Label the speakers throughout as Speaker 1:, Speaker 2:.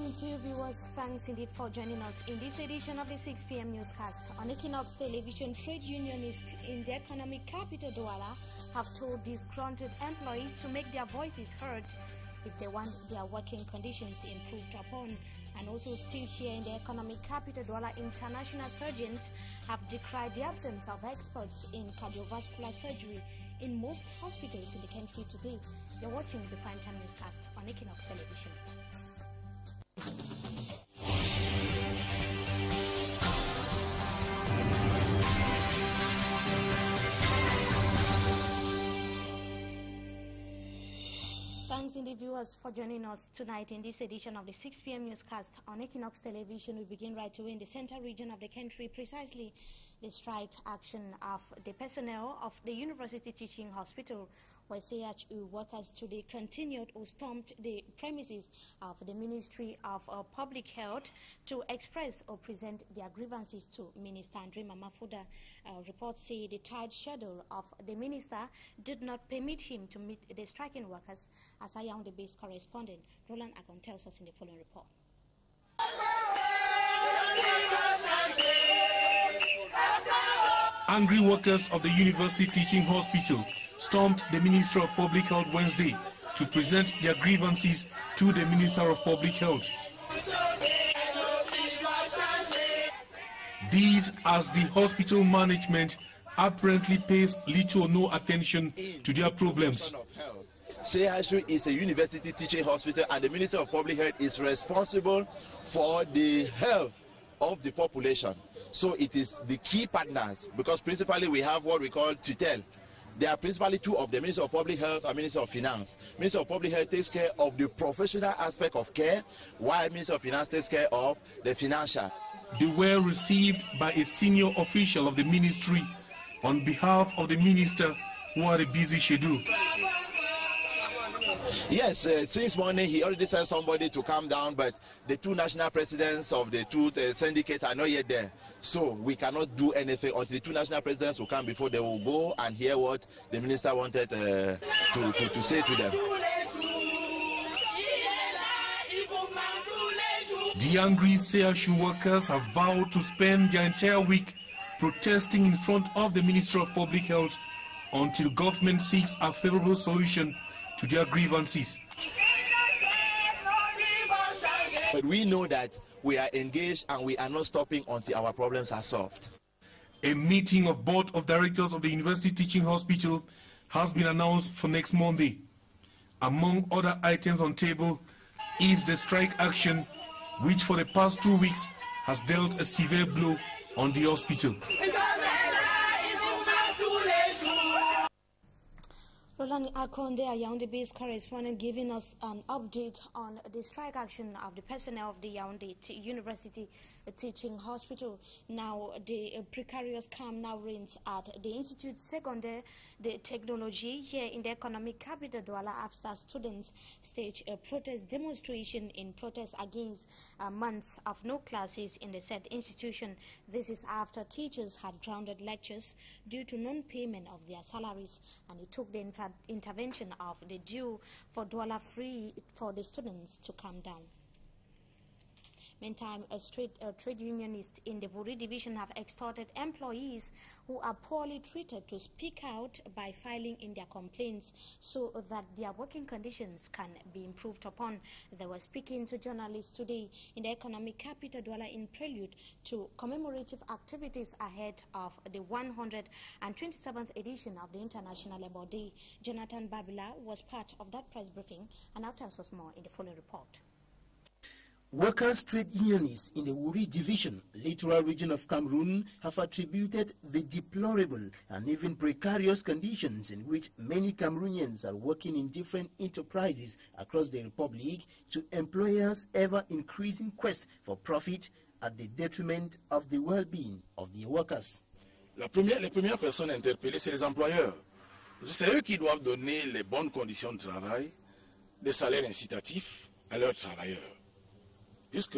Speaker 1: morning to you viewers. Thanks indeed for joining us in this edition of the 6 p.m. newscast. On Equinox Television, trade unionists in the economic capital Douala have told disgruntled employees to make their voices heard if they want their working conditions improved upon. And also still here in the economic capital Douala, international surgeons have decried the absence of experts in cardiovascular surgery in most hospitals in the country today. You're watching the Primetime Newscast on Equinox Television. Thanks indeed viewers for joining us tonight in this edition of the 6 p.m. newscast on Equinox Television. We begin right away in the central region of the country, precisely the strike action of the personnel of the University Teaching Hospital, where CHU workers today continued or stormed the premises of the Ministry of Public Health to express or present their grievances to Minister Andre Mamafuda. Reports say the tight schedule of the minister did not permit him to meet the striking workers, as Yaoundé-based correspondent Roland Agon tells us in the following report.
Speaker 2: Angry workers of the University Teaching Hospital stormed the Ministry of Public Health Wednesday to present their grievances to the Minister of Public Health. These as the hospital management apparently pays little or no attention to their problems.
Speaker 3: CHU is a university teaching hospital, and the Minister of Public Health is responsible for the health of the population. So it is the key partners, because principally we have what we call tutel. There are principally two of the Minister of Public Health and Minister of Finance. Minister of Public Health takes care of the professional aspect of care, while Minister of Finance takes care of the financial.
Speaker 2: They were received by a senior official of the ministry on behalf of the minister, who had a busy schedule.
Speaker 3: Yes, since morning he already sent somebody to come down, but the two national presidents of the two syndicates are not yet there. So we cannot do anything until the two national presidents will come before they will go and hear what the minister wanted to say to them.
Speaker 2: The angry CHU workers have vowed to spend their entire week protesting in front of the Ministry of Public Health until government seeks a favorable solution to their grievances.
Speaker 3: But we know that we are engaged and we are not stopping until our problems are solved.
Speaker 2: A meeting of Board of Directors of the University Teaching Hospital has been announced for next Monday. Among other items on table is the strike action, which for the past 2 weeks has dealt a severe blow on the hospital.
Speaker 1: Roland Akonde, a Yaoundé-based correspondent, giving us an update on the strike action of the personnel of the Yaoundé University Teaching Hospital. Now, the precarious calm now reigns at the Institut Secondaire de Technology here in the economic capital Douala after students staged a protest demonstration in protest against months of no classes in the said institution. This is after teachers had grounded lectures due to non-payment of their salaries, and it took the intervention of the due for Douala free for the students to come down. Meantime, trade unionists in the Vuri division have exhorted employees who are poorly treated to speak out by filing in their complaints so that their working conditions can be improved upon. They were speaking to journalists today in the economic capital Douala in prelude to commemorative activities ahead of the 127th edition of the International Labour Day. Jonathan Babila was part of that press briefing and now tells us more in the following report.
Speaker 4: Workers' trade unionists in the Wuri division, littoral region of Cameroon, have attributed the deplorable and even precarious conditions in which many Cameroonians are working in different enterprises across the Republic to employers' ever-increasing quest for profit at the detriment of the well-being of the workers.
Speaker 5: Les premières personnes interpellées, c'est les employeurs. C'est eux qui doivent donner les bonnes conditions de travail, des salaires incitatifs à leurs travailleurs. Puisque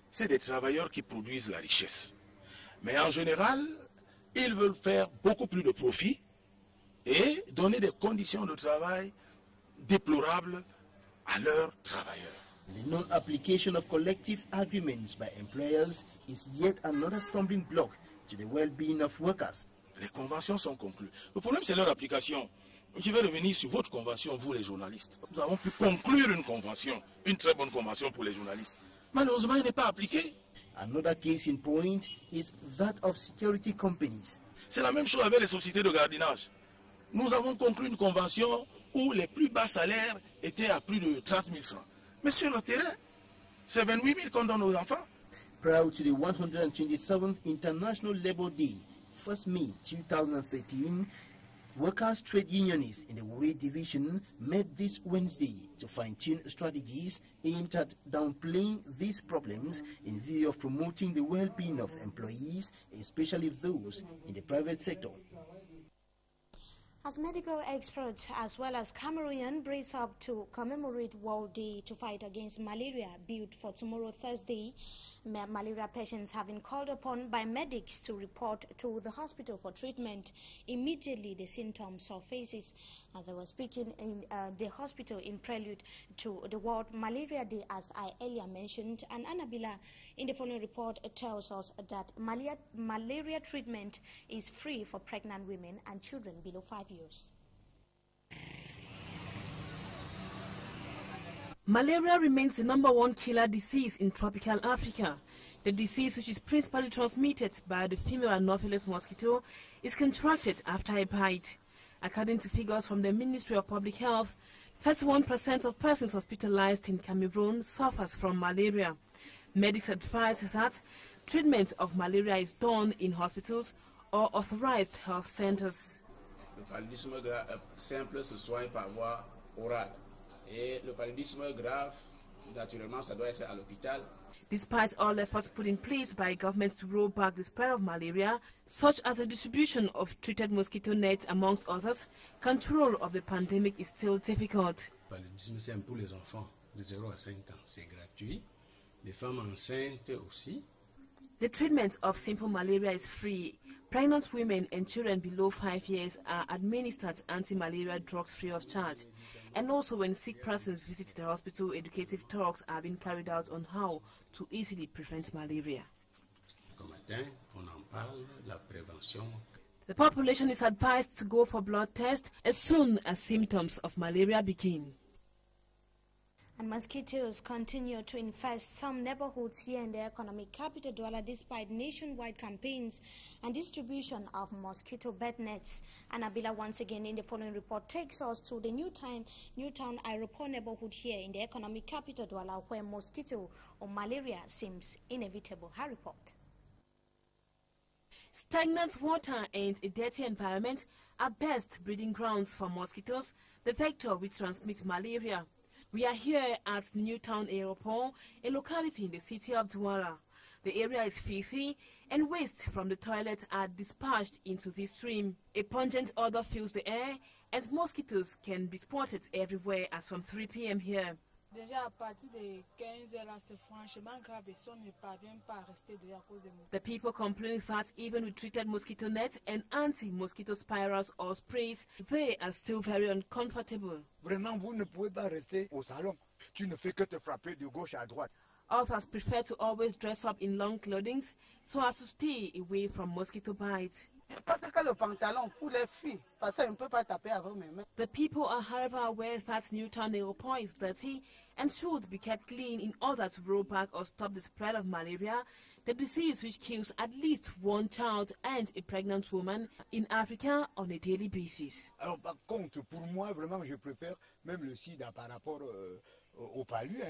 Speaker 5: c'est des travailleurs qui produisent la richesse. Mais en général, ils veulent faire beaucoup plus de profit et donner des conditions de travail déplorables à leurs travailleurs.
Speaker 4: The non-application of collective agreements by employers is yet another stumbling block to the well-being of workers.
Speaker 5: Les conventions sont conclues. Le problème, c'est leur application. Je vais revenir sur votre convention, vous les journalistes. Nous avons pu conclure une convention, une très bonne convention pour les journalistes. Malheureusement, elle n'est pas appliquée.
Speaker 4: Another case in point is that of security companies.
Speaker 5: C'est la même chose avec les sociétés de gardiennage. Nous avons conclu une convention où les plus bas salaires étaient à plus de 30 000 francs. Mais sur le terrain, c'est 28 000 qu'on donne aux enfants.
Speaker 4: Proud to the 127th International Labour Day, 1st May 2013, workers' trade unionists in the Wuri division met this Wednesday to fine-tune strategies aimed at downplaying these problems in view of promoting the well-being of employees, especially those in the private sector.
Speaker 1: As medical experts as well as Cameroonian brace up to commemorate World Day to fight against malaria built for tomorrow Thursday, malaria patients have been called upon by medics to report to the hospital for treatment immediately the symptoms surfaces. They were speaking in the hospital in prelude to the World Malaria Day, as I earlier mentioned. And Annabella, in the following report, tells us that malaria treatment is free for pregnant women and children below 5 years.
Speaker 6: Malaria remains the #1 killer disease in tropical Africa. The disease, which is principally transmitted by the female Anopheles mosquito, is contracted after a bite. According to figures from the Ministry of Public Health, 31% of persons hospitalized in Cameroon suffers from malaria. Medics advise that treatment of malaria is done in hospitals or authorized health centers.
Speaker 7: Le paludisme simple se soigne par voie orale. Et le paludisme grave, naturellement, ça doit être à l'hôpital.
Speaker 6: Despite all efforts put in place by governments to roll back the spread of malaria, such as the distribution of treated mosquito nets amongst others, control of the pandemic is still difficult.
Speaker 7: Le paludisme simple pour les enfants de 0 à 5 ans, c'est gratuit. Les femmes enceintes aussi.
Speaker 6: The treatment of simple malaria is free. Pregnant women and children below 5 years are administered anti-malaria drugs free of charge. And also when sick persons visit the hospital, educative talks are being carried out on how to easily prevent malaria. The population is advised to go for blood tests as soon as symptoms of malaria begin.
Speaker 1: And mosquitoes continue to infest some neighborhoods here in the economic capital Douala despite nationwide campaigns and distribution of mosquito bed nets. Annabella once again in the following report takes us to the Newtown Aeroport neighborhood here in the economic capital Douala, where mosquito or malaria seems inevitable. Her report.
Speaker 6: Stagnant water and a dirty environment are best breeding grounds for mosquitoes, the vector which transmits malaria. We are here at Newtown Aeroport, a locality in the city of Douala. The area is filthy and waste from the toilets are dispatched into this stream. A pungent odor fills the air and mosquitoes can be spotted everywhere as from 3 p.m. here.
Speaker 8: Déjà à partir de 15 heures là, c'est franchement grave et on ne parvient pas à rester dehors à cause de nous.
Speaker 6: The people complain that even with treated mosquito nets and anti-mosquito spirals or sprays, they are still very uncomfortable.
Speaker 9: Vraiment, vous ne pouvez pas rester au salon. Tu ne fais que te frapper de gauche à droite.
Speaker 6: Others prefer to always dress up in long clothing so as to stay away from mosquito bites. The people are however aware that Newtown Aeroport is dirty and should be kept clean in order to roll back or stop the spread of malaria, the disease which kills at least 1 child and a pregnant woman in Africa on a daily basis.
Speaker 9: Alors par contre, pour moi, vraiment, je préfère même le sida par rapport au palu.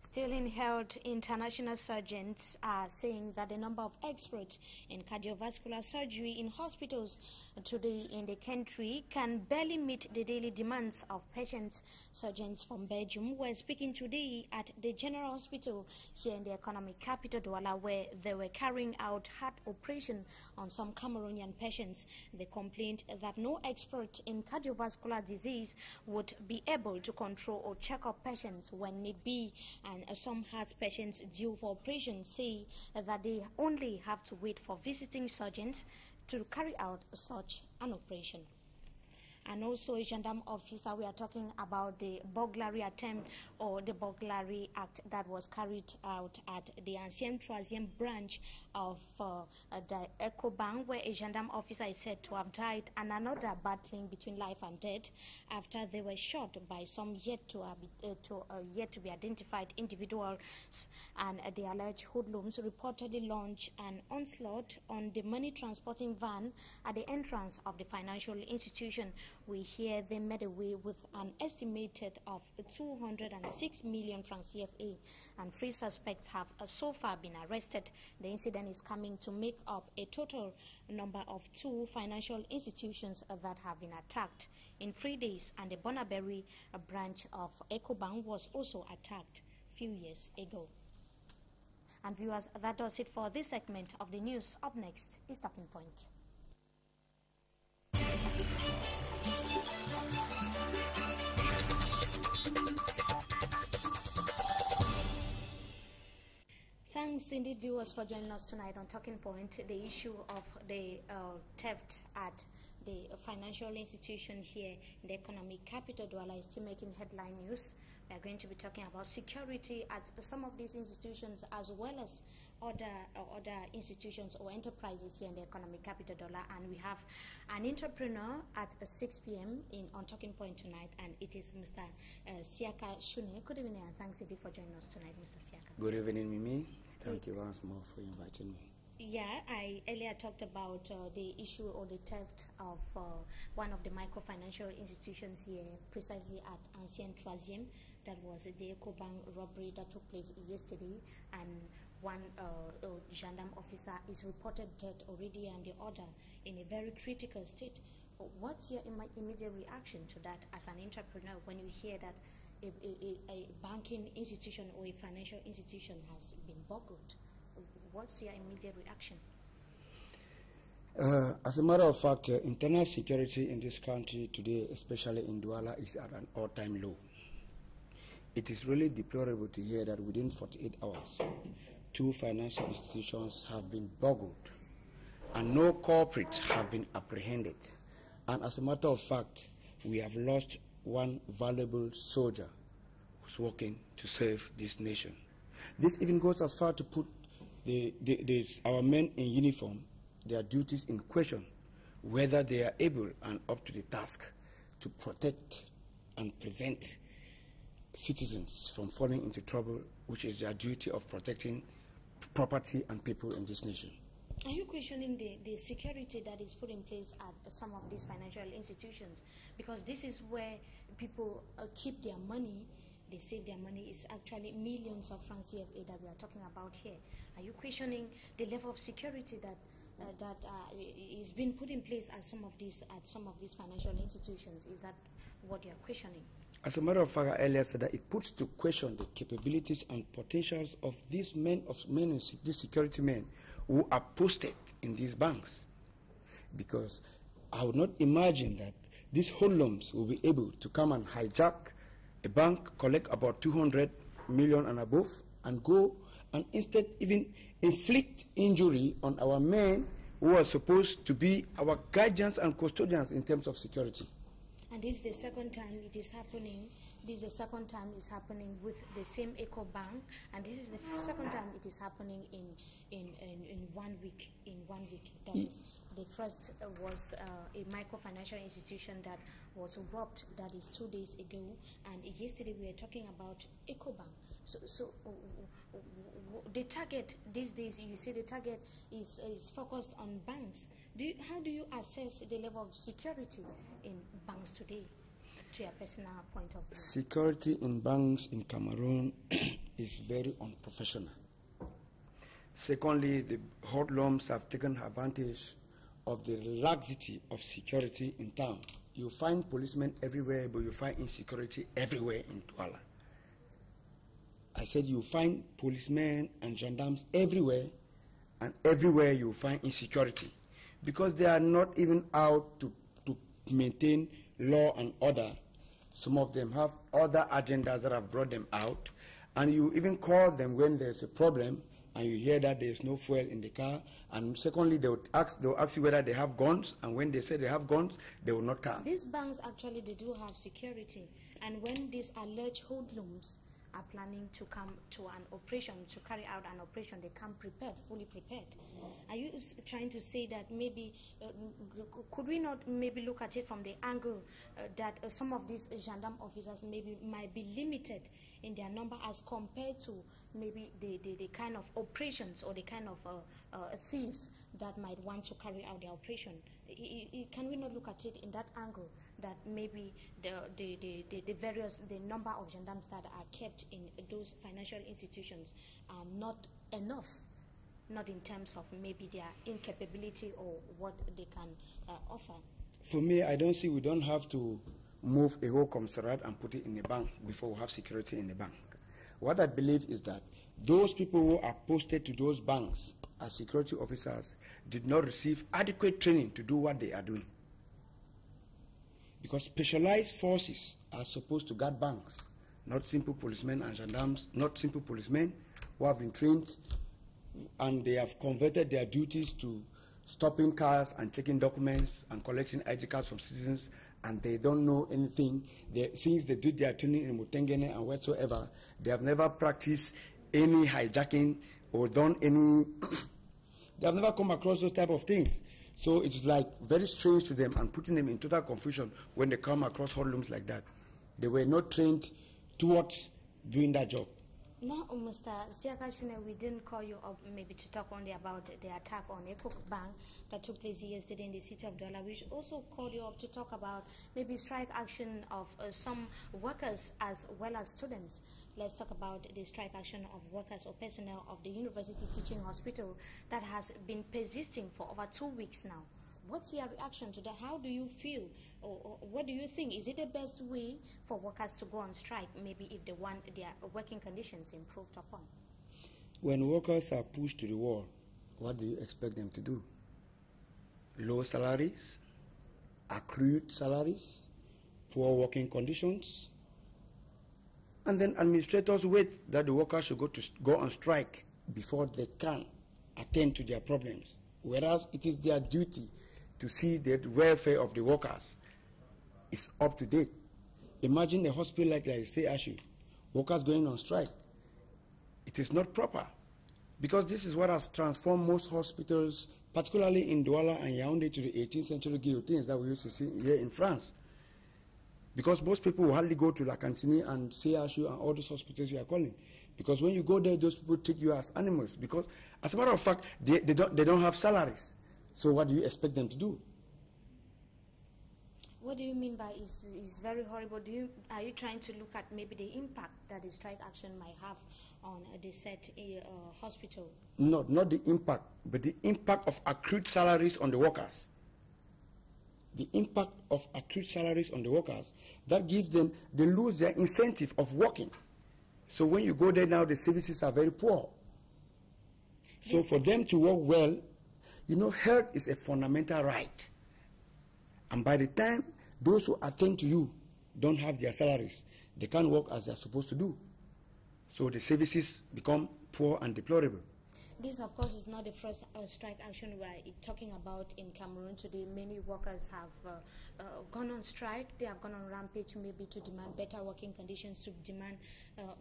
Speaker 1: Still in health, international surgeons are saying that the number of experts in cardiovascular surgery in hospitals today in the country can barely meet the daily demands of patients. Surgeons from Belgium were speaking today at the General Hospital here in the economic capital Douala, where they were carrying out heart operation on some Cameroonian patients. They complained that no expert in cardiovascular disease would be able to control or check up patients when need be, and some heart patients due for operation say that they only have to wait for visiting surgeons to carry out such an operation. and also a gendarme officer. We are talking about the burglary attempt or the burglary act that was carried out at the Ancien Troisième branch of the Ecobank, where a gendarme officer is said to have died, and another battling between life and death after they were shot by some yet to be identified individuals, and the alleged hoodlums reportedly launched an onslaught on the money transporting van at the entrance of the financial institution. We hear they made away with an estimated of 206 million francs CFA, and 3 suspects have so far been arrested. The incident is coming to make up a total number of 2 financial institutions that have been attacked in 3 days, and the Bonaberry branch of Ecobank was also attacked a few years ago. And viewers, that does it for this segment of the news. Up next is Talking Point. Thanks indeed, viewers, for joining us tonight on Talking Point. The issue of the theft at the financial institution here in the economic capital, Douala, is still making headline news. We are going to be talking about security at some of these institutions, as well as other institutions or enterprises here in the economic capital, Douala. And we have an entrepreneur at 6 p.m. on Talking Point tonight, and it is Mr. Siaka Shune. Good evening, and thanks indeed for joining us tonight, Mr. Siaka.
Speaker 10: Good evening, Mimi. Thank you once more for inviting me.
Speaker 1: Yeah, I earlier talked about the issue or the theft of one of the microfinancial institutions here, precisely at Ancien Troisième. That was the Ecobank robbery that took place yesterday, and one gendarme officer is reported dead already, and the other in a very critical state. What's your immediate reaction to that as an entrepreneur when you hear that a banking institution or a financial institution has been burgled? What's your immediate reaction?
Speaker 10: As a matter of fact, internal security in this country today, especially in Douala, is at an all-time low. It is really deplorable to hear that within 48 hours, 2 financial institutions have been burgled, and no culprits have been apprehended. And as a matter of fact, we have lost one valuable soldier who's working to save this nation. This even goes as far to put our men in uniform, their duties in question, whether they are able and up to the task to protect and prevent citizens from falling into trouble, which is their duty of protecting property and people in this nation.
Speaker 1: Are you questioning the security that is put in place at some of these financial institutions? Because this is where people keep their money. They save their money. It's actually millions of francs CFA that we are talking about here. Are you questioning the level of security that is being put in place at some of these financial institutions? Is that what you are questioning?
Speaker 10: As a matter of fact, I earlier said that it puts to question the capabilities and potentials of these these security men who are posted in these banks. Because I would not imagine that these hoodlums will be able to come and hijack a bank, collect about 200 million and above, and go and instead even inflict injury on our men who are supposed to be our guardians and custodians in terms of security.
Speaker 1: And this is the second time it is happening. This is the second time it's happening with the same Ecobank, and this is the second time it is happening in 1 week. That is, the first was a microfinancial institution that was robbed. That is 2 days ago, and yesterday we were talking about Ecobank. So the target these days, you say the target is focused on banks. How do you assess the level of security in banks today, to your personal point of view?
Speaker 10: Security in banks in Cameroon is very unprofessional. Secondly, the hoodlums have taken advantage of the laxity of security in town. You find policemen everywhere, but you find insecurity everywhere in Douala. I said you find policemen and gendarmes everywhere, and everywhere you find insecurity, because they are not even out to maintain law and order. Some of them have other agendas that have brought them out, and you even call them when there's a problem, and you hear that there's no fuel in the car, and secondly, they'll ask you whether they have guns, and when they say they have guns, they will not come.
Speaker 1: These banks actually, they do have security, and when these alleged hoodlums are planning to come to an operation, to carry out an operation, they come prepared, fully prepared. Are you trying to say that maybe, could we not maybe look at it from the angle that some of these gendarme officers maybe might be limited in their number as compared to maybe the kind of operations or the kind of thieves that might want to carry out their operation? Can we not look at it in that angle, that maybe the number of gendarmes that are kept in those financial institutions are not enough, not in terms of maybe their incapability or what they can offer?
Speaker 10: For me, I don't see we don't have to move a whole commissariat and put it in a bank before we have security in the bank. What I believe is that those people who are posted to those banks as security officers did not receive adequate training to do what they are doing. Because specialized forces are supposed to guard banks, not simple policemen and gendarmes, not simple policemen who have been trained and they have converted their duties to stopping cars and checking documents and collecting ID cards from citizens, and they don't know anything. Since they did their training in Mutengene and whatsoever, they have never practiced any hijacking or done any, they have never come across those type of things. So it's like very strange to them and putting them in total confusion when they come across hoodlums like that. They were not trained towards doing that job.
Speaker 1: Now, Mr. Siakashune, we didn't call you up maybe to talk only about the attack on Ecobank Bank that took place yesterday in the city of Douala. We should also call you up to talk about maybe strike action of some workers as well as students. Let's talk about the strike action of workers or personnel of the University Teaching Hospital that has been persisting for over 2 weeks now. What's your reaction to that? How do you feel, or what do you think? Is it the best way for workers to go on strike, maybe if they want their working conditions improved upon?
Speaker 10: When workers are pushed to the wall, what do you expect them to do? Low salaries, accrued salaries, poor working conditions, and then administrators wait that the workers should go on strike before they can attend to their problems, whereas it is their duty to see that the welfare of the workers is up to date. Imagine a hospital like say ASHU, workers going on strike. It is not proper, because this is what has transformed most hospitals, particularly in Douala and Yaoundé, to the 18th century guillotines that we used to see here in France. Because most people will hardly go to La Cantine and CHU and all those hospitals you are calling. Because when you go there, those people treat you as animals. Because, as a matter of fact, they don't have salaries. So what do you expect them to do?
Speaker 1: What do you mean by is very horrible? Are you trying to look at maybe the impact that the strike action might have on the said hospital?
Speaker 10: No, not the impact, but the impact of accrued salaries on the workers. The impact of accrued salaries on the workers, that gives them, they lose their incentive of working. So when you go there now, the services are very poor. So for them to work well, you know, health is a fundamental right. And by the time those who attend to you don't have their salaries, they can't work as they're supposed to do. So the services become poor and deplorable.
Speaker 1: This, of course, is not the first strike action we're talking about in Cameroon today. Many workers have gone on strike. They have gone on rampage maybe to demand better working conditions, to demand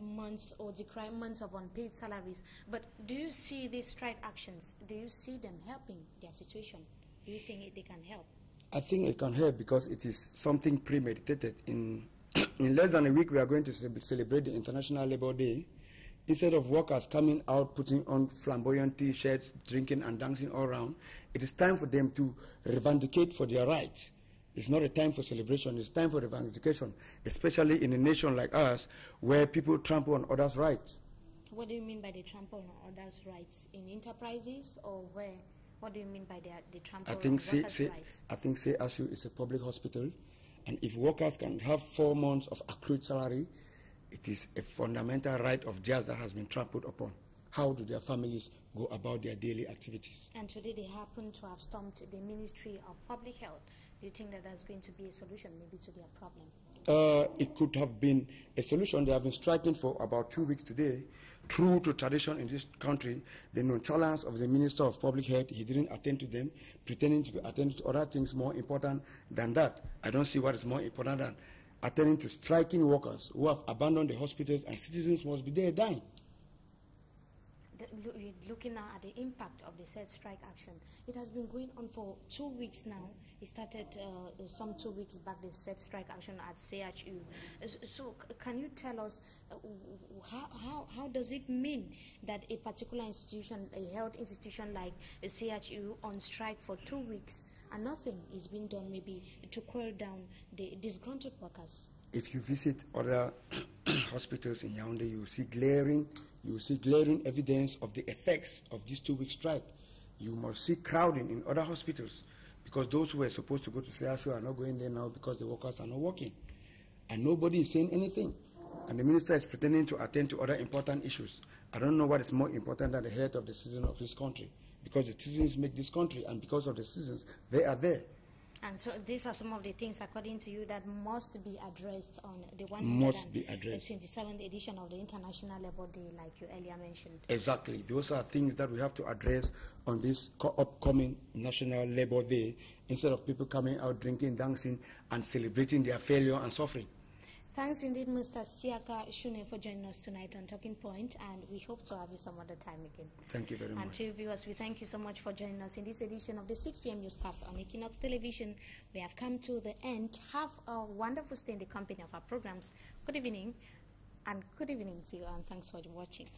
Speaker 1: months or decry months of unpaid salaries. But do you see these strike actions, do you see them helping their situation? Do you think they can help?
Speaker 10: I think it can help because it is something premeditated. In less than a week, we are going to celebrate the International Labour Day. Instead of workers coming out, putting on flamboyant T-shirts, drinking and dancing all around, it is time for them to reivindicate for their rights. It's not a time for celebration, it's time for reivindication, especially in a nation like us where people trample on others' rights.
Speaker 1: What do you mean by the trample on others' rights? In enterprises or where? What do you mean by the trample on workers' rights?
Speaker 10: I think ASHU is a public hospital, and if workers can have 4 months of accrued salary, it is a fundamental right of theirs that has been trampled upon. How do their families go about their daily activities?
Speaker 1: And today they happen to have stormed the Ministry of Public Health. Do you think that that's going to be a solution maybe to their problem?
Speaker 10: It could have been a solution. They have been striking for about 2 weeks today true to tradition in this country, the nonchalance of the Minister of Public Health, he didn't attend to them, pretending to be attending to other things more important than that. I don't see what is more important than attending to striking workers who have abandoned the hospitals, and citizens must be there dying.
Speaker 1: Looking now at the impact of the said strike action, it has been going on for 2 weeks now. It started some 2 weeks back, the said strike action at CHU. So can you tell us how does it mean that a particular institution, a health institution like a CHU, on strike for 2 weeks and nothing is being done maybe to quell down the disgruntled workers?
Speaker 10: If you visit other hospitals in Yaoundé, you see glaring evidence of the effects of this 2-week strike. You must see crowding in other hospitals because those who were supposed to go to CHU are not going there now because the workers are not working. And nobody is saying anything. And the minister is pretending to attend to other important issues. I don't know what is more important than the health of the citizens of this country, because the citizens make this country, and because of the citizens, they are there.
Speaker 1: And so these are some of the things, according to you, that must be addressed on the 127th edition of the International Labour Day, like you earlier mentioned.
Speaker 10: Exactly. Those are things that we have to address on this upcoming National Labour Day, instead of people coming out drinking, dancing, and celebrating their failure and suffering.
Speaker 1: Thanks indeed, Mr. Siaka Shune, for joining us tonight on Talking Point, and we hope to have you some other time again.
Speaker 10: Thank you very much.
Speaker 1: And to viewers, we thank you so much for joining us in this edition of the 6 p.m. newscast on Equinox Television. We have come to the end. Have a wonderful stay in the company of our programs. Good evening, and good evening to you, and thanks for watching.